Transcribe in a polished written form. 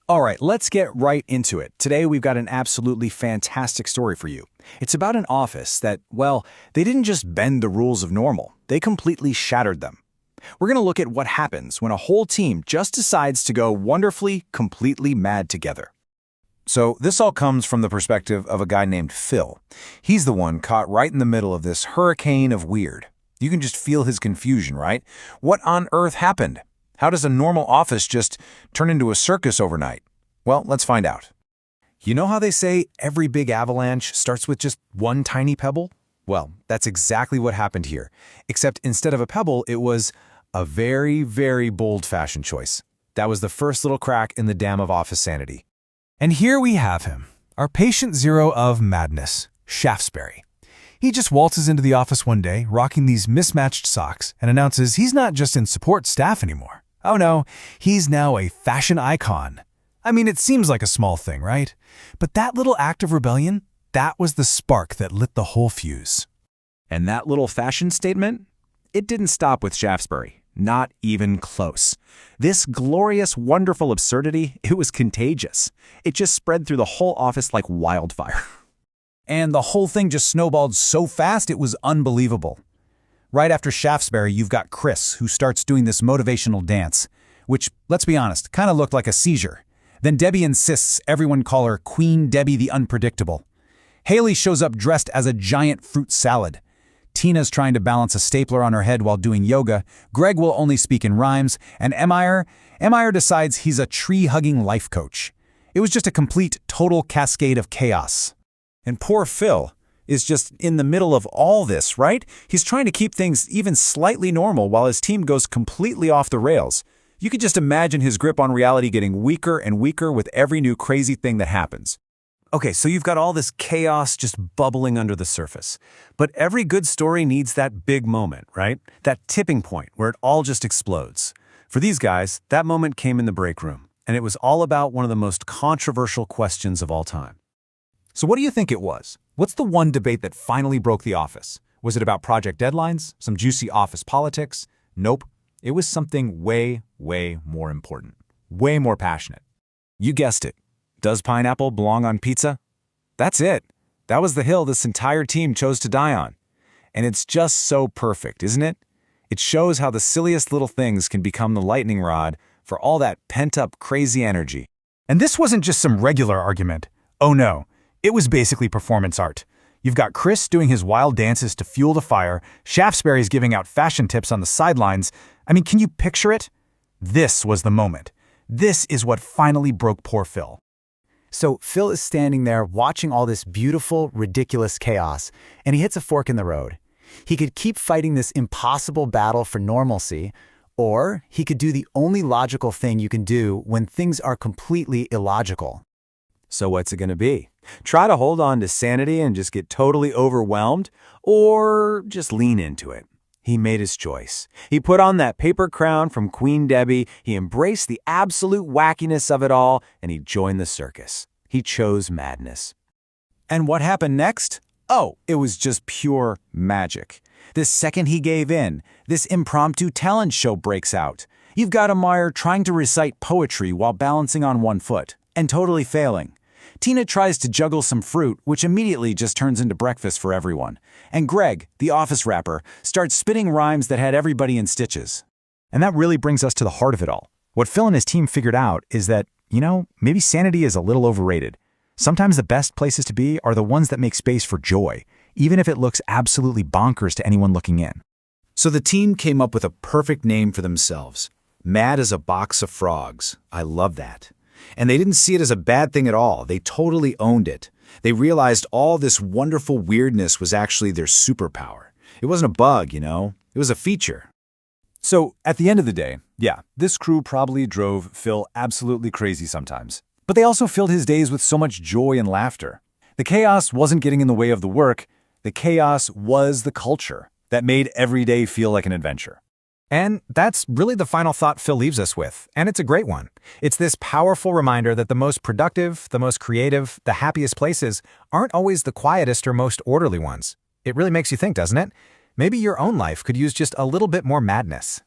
All right, let's get right into it. Today we've got an absolutely fantastic story for you. It's about an office that, well, they didn't just bend the rules of normal, they completely shattered them. We're going to look at what happens when a whole team just decides to go wonderfully, completely mad together. So this all comes from the perspective of a guy named Phil. He's the one caught right in the middle of this hurricane of weird. You can just feel his confusion, right? What on earth happened? How does a normal office just turn into a circus overnight? Well, let's find out. You know how they say every big avalanche starts with just one tiny pebble? Well, that's exactly what happened here. Except instead of a pebble, it was a very, very bold fashion choice. That was the first little crack in the dam of office sanity. And here we have him, our patient zero of madness, Shaftesbury. He just waltzes into the office one day, rocking these mismatched socks, and announces he's not just in support staff anymore. Oh no, he's now a fashion icon. I mean, it seems like a small thing, right? But that little act of rebellion, that was the spark that lit the whole fuse. And that little fashion statement? It didn't stop with Shaftesbury. Not even close. This glorious, wonderful absurdity, it was contagious. It just spread through the whole office like wildfire. And the whole thing just snowballed so fast it was unbelievable. Right after Shaftesbury, you've got Chris, who starts doing this motivational dance, which, let's be honest, kind of looked like a seizure. Then Debbie insists everyone call her Queen Debbie the Unpredictable. Haley shows up dressed as a giant fruit salad. Tina's trying to balance a stapler on her head while doing yoga. Greg will only speak in rhymes. And Emire decides he's a tree-hugging life coach. It was just a complete, total cascade of chaos. And poor Phil is just in the middle of all this, right? He's trying to keep things even slightly normal while his team goes completely off the rails. You could just imagine his grip on reality getting weaker and weaker with every new crazy thing that happens. Okay, so you've got all this chaos just bubbling under the surface. But every good story needs that big moment, right? That tipping point where it all just explodes. For these guys, that moment came in the break room, and it was all about one of the most controversial questions of all time. So what do you think it was? What's the one debate that finally broke the office? Was it about project deadlines? Some juicy office politics? Nope. It was something way, way more important. Way more passionate. You guessed it. Does pineapple belong on pizza? That's it. That was the hill this entire team chose to die on. And it's just so perfect, isn't it? It shows how the silliest little things can become the lightning rod for all that pent-up crazy energy. And this wasn't just some regular argument. Oh no. It was basically performance art. You've got Chris doing his wild dances to fuel the fire, Shaftesbury's giving out fashion tips on the sidelines. I mean, can you picture it? This was the moment. This is what finally broke poor Phil. So Phil is standing there watching all this beautiful, ridiculous chaos, and he hits a fork in the road. He could keep fighting this impossible battle for normalcy, or he could do the only logical thing you can do when things are completely illogical. So what's it going to be? Try to hold on to sanity and just get totally overwhelmed, or just lean into it? He made his choice. He put on that paper crown from Queen Debbie, he embraced the absolute wackiness of it all, and he joined the circus. He chose madness. And what happened next? Oh, it was just pure magic. The second he gave in, this impromptu talent show breaks out. You've got Amire trying to recite poetry while balancing on one foot, and totally failing. Tina tries to juggle some fruit, which immediately just turns into breakfast for everyone. And Greg, the office rapper, starts spitting rhymes that had everybody in stitches. And that really brings us to the heart of it all. What Phil and his team figured out is that, maybe sanity is a little overrated. Sometimes the best places to be are the ones that make space for joy, even if it looks absolutely bonkers to anyone looking in. So the team came up with a perfect name for themselves. Mad as a box of frogs. I love that. And they didn't see it as a bad thing at all. They totally owned it. They realized all this wonderful weirdness was actually their superpower. It wasn't a bug, it was a feature. So at the end of the day, yeah, this crew probably drove Phil absolutely crazy sometimes. But they also filled his days with so much joy and laughter. The chaos wasn't getting in the way of the work. The chaos was the culture that made every day feel like an adventure. And that's really the final thought Phil leaves us with, and it's a great one. It's this powerful reminder that the most productive, the most creative, the happiest places aren't always the quietest or most orderly ones. It really makes you think, doesn't it? Maybe your own life could use just a little bit more madness.